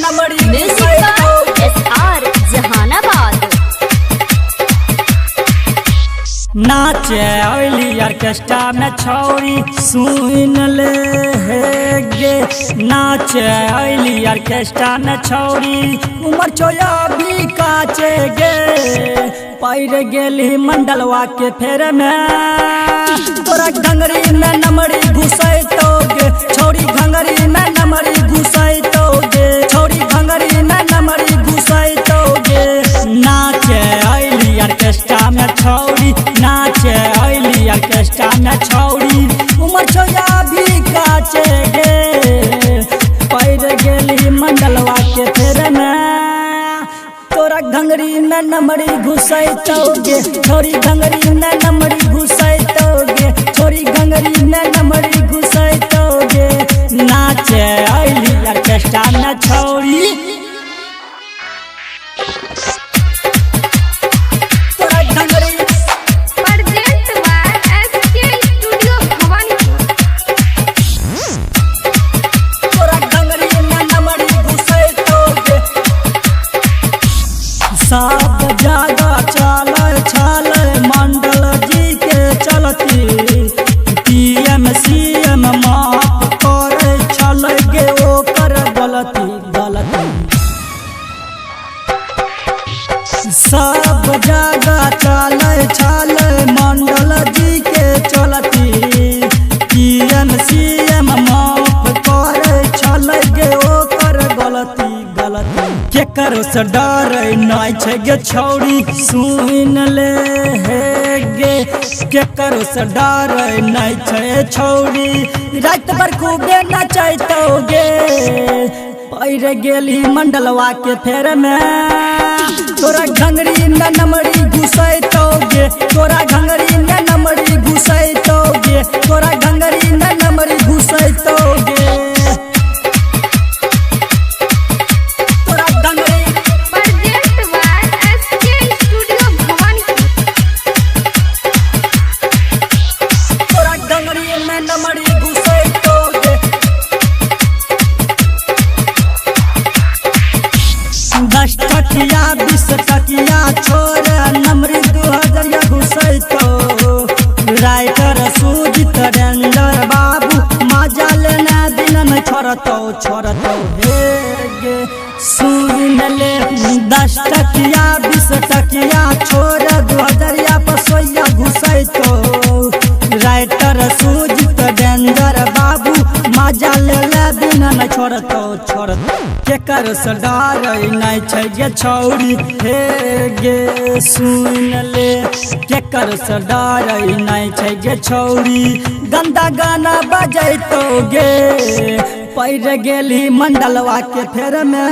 नमरी SR जहानाबाद। नाचे अली orchestra में छौरी सुन ले गे। नाचे अली ऑर्केस्ट्रा में छौरी उमर छोया भी काचे गे। पैर गेली मंडलवा के फेर में तोरा घंगरी में नमरी घुसैतो गे। छौरी घंगरी में नमरी घुसैतो गे। छौरी घंगरी में नमरी घुसैतो गे। नाचे अली ऑर्केस्ट्रा में छौरी नाचे अली ऑर्केस्ट्रा में छौरी उमर छोया भी काचे गे। पैर गेली मंडलवा के फेर में तोरा घंगरी में नमरी घुसैतो गे। छोरी घंगरी में नमरी घुसैतो गे। छोरी घंगरी में नमरी घुसैतो गे। नाचे अली ऑर्केस्ट्रा में छौरी तोरा घंगरी सब जगह चल मंडल जी के चलती। PM-CM माफ करे चल गे ओकर गलती गलती। सब जगह चल मंडल जी के चलती। PM-CM माफ करे चल गे ओकर गलती गलती। केकरो से डर नहीं छै गे छौरी सुन ले गे। केकरो से डर नहीं छै छौरी रात भर खूबे नचैतो गे। पैर गेली मंडलवा के फेर में तोरा घंगरी में नमरी घुसैतो गे। तोरा घंगरी में नमरी घुसैतो गे। तोरा घंगरी में नमरी घुसैतो गे। दस टकिया 20 टकिया छोड़ नमरी 2000 घुसैतो। राइटर सुजित रेंजर बाबू मजा लेना दिन में छोड़तो हे गे सुन ले। 10 टकिया 20 टकिया छोड़ 2000 पसोया घुसैतो। राइटर सुजित रेंजर बाबू मजा लेना दिन में छोड़तो केकर से डर नहीं छै गे छौरी हे गे सुन ले। केकर से डर नहीं छै गे छौरी गंदा गाना बजैतो गे। पैर गेली मंडलवा के फेर में